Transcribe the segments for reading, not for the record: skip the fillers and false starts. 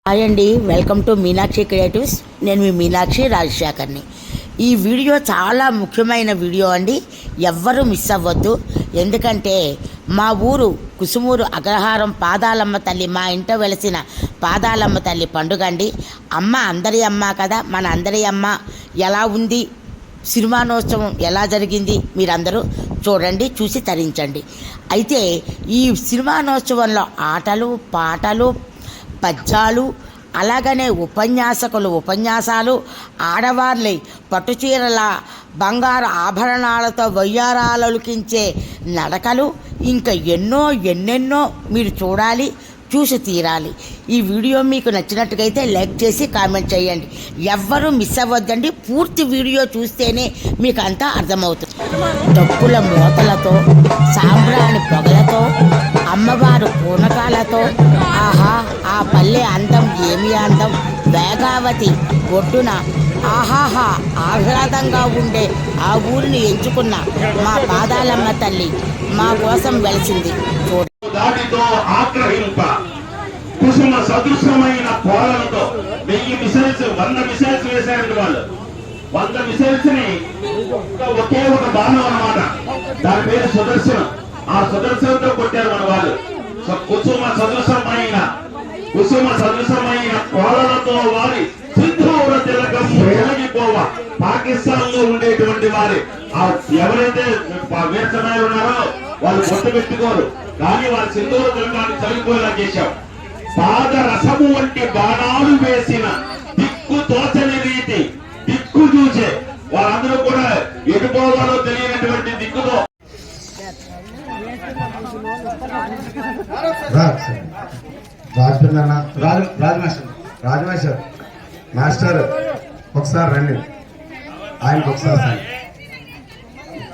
Hi అండి, welcome to Meenakshi creatives. నేను మీ మీనాక్షి రాజశేఖర్ని. ఈ వీడియో చాలా ముఖ్యమైన వీడియో అండి, ఎవ్వరూ మిస్ అవ్వద్దు. ఎందుకంటే మా ఊరు కుసుమూరు అగ్రహారం పాదాలమ్మ తల్లి, మా ఇంట వెలిసిన పాదాలమ్మ తల్లి పండుగ అండి. అమ్మ అందరి అమ్మ కదా, మన అందరి అమ్మ. ఎలా ఉంది సినిమానోత్సవం, ఎలా జరిగింది మీరందరూ చూడండి, చూసి తరించండి. అయితే ఈ సినిమానోత్సవంలో ఆటలు, పాటలు, పద్యాలు, అలాగనే ఉపన్యాసాలు, ఆడవార్లై పట్టుచీరల బంగారు ఆభరణాలతో వయ్యారాలొలికించే నడకలు, ఇంకా ఎన్నెన్నో మీరు చూడాలి, చూసి తీరాలి. ఈ వీడియో మీకు నచ్చినట్టుగైతే లైక్ చేసి కామెంట్ చేయండి. ఎవ్వరూ మిస్ అవ్వద్దండి. పూర్తి వీడియో చూస్తేనే మీకు అంతా అర్థమవుతుంది. డప్పుల మూతలతో, సాంబ్రాణి పొగలతో, అమ్మవారు పూనకాలతో, ఆహా ఆ పల్లె అందం ఏమి అందం. వేగావతి ఒడ్డున ఆహాహా ఆహ్లాదంగా ఉండే ఆ ఊరిని ఎంచుకున్న మా పాదాలమ్మ తల్లి మా కోసం వెలిసింది. దాడితో ఆగ్రహింప కుసుమ సదృశమైన పోలలతో 1000 మిసైల్స్ 100 మిసైల్స్ వేశారండి వాళ్ళు. 100 మిసైల్స్ ని ఒకే ఒక బాణం అన్నమాట, దాని పేరు సుదర్శనం. ఆ సుదర్శనంతో కొట్టారు మన వాళ్ళు. కుసుమ సదృశమైన పోలలతో వారి సింధూర తిలకం వెలిగిపోవ. పాకిస్తాన్ లో ఉండేటువంటి వారి ఎవరైతే వీరసనాయులు ఉన్నారో వాళ్ళు కొట్టు పెట్టుకోరు, కానీ వాళ్ళ సింధూర తిలకాన్ని చనిపోయేలా చేశాం. పాదరసము వంటి బాణాలు వేసిన దిక్కు తోచని రీతి, దిక్కు చూసే వాళ్ళందరూ కూడా ఎటుపోవాలో తెలియనటువంటి దిక్కుతో రాజమేశ్వర్ మాస్టర్ ఒకసారి రండి, ఆయనకు ఒకసారి.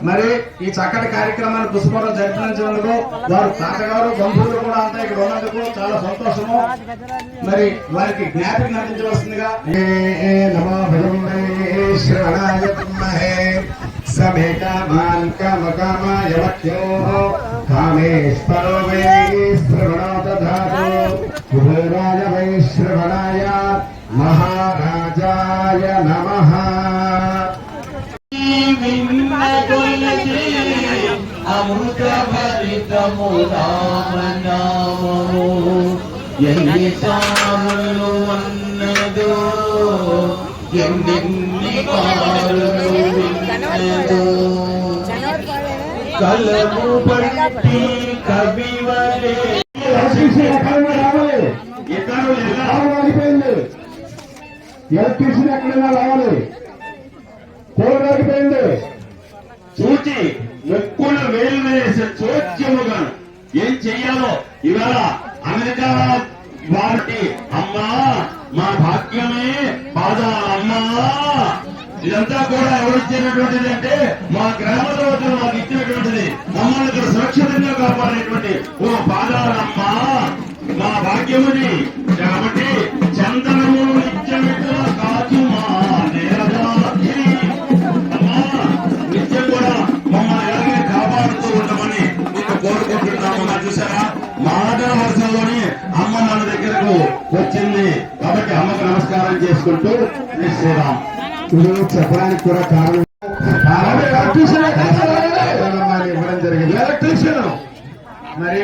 మరి ఈ చక్కటి కార్యక్రమాన్ని కుసుమలో జరిపించినందుకు వారు తాతగారు బంధువులు కూడా అంతా ఇక్కడ ఉన్నందుకు చాలా సంతోషము. మరి వారికి జ్ఞాపిక నటించవలసిందిగా మహారాజాయ నమః. అమృత భరితము రామనామము ఎన్ని సాములు అన్నదో, ఎన్ని పాలు విన్నదో. కలము పట్టి కవివలే ఎలక్ట్రీషియన్ ఎక్కడైనా రావాలి, కోరాగిపోయింది. చూచి ముక్కులు వేలు వేసే చోద్యముగా ఏం చెయ్యాలో ఇవాళ అమెరికా వారికి అమ్మా మా భాగ్యమే పాదాలమ్మా. ఇదంతా కూడా ఎవరిచ్చినటువంటిది అంటే మా గ్రామ దేవతలు మాకు ఇచ్చినటువంటిది. మమ్మల్ని ఇక్కడ సురక్షితంగా కాపాడేటువంటి ఓ పాదాలమ్మా మా భాగ్యముని. కాబట్టి చందనము నిత్యమిట్లా కాచు మా నేరదాచిని అమ్మా, నిత్యం కూడా మమ్మల్ని ఎలాగే కాపాడుతూ ఉండమని మీకు కోరుకుంటున్నాము. చూసారా, మాట వర్షంలోని అమ్మ మన దగ్గరకు వచ్చింది. కాబట్టి అమ్మకు నమస్కారం చేసుకుంటూ శ్రీరామ్ చెప్పడానికి కూడా కారణం ఇవ్వడం జరిగింది. ఎలక్ట్రీషియన్ మరి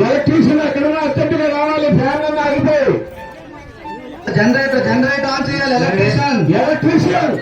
ఎలక్ట్రీషియన్ ఎక్కడన్నా అర్జెంటుగా రావాలి, ఫ్యాన్ అన్నా ఆగిపోయి. జనరేటర్ ఆన్ చేయాలి. ఎలక్ట్రీషియన్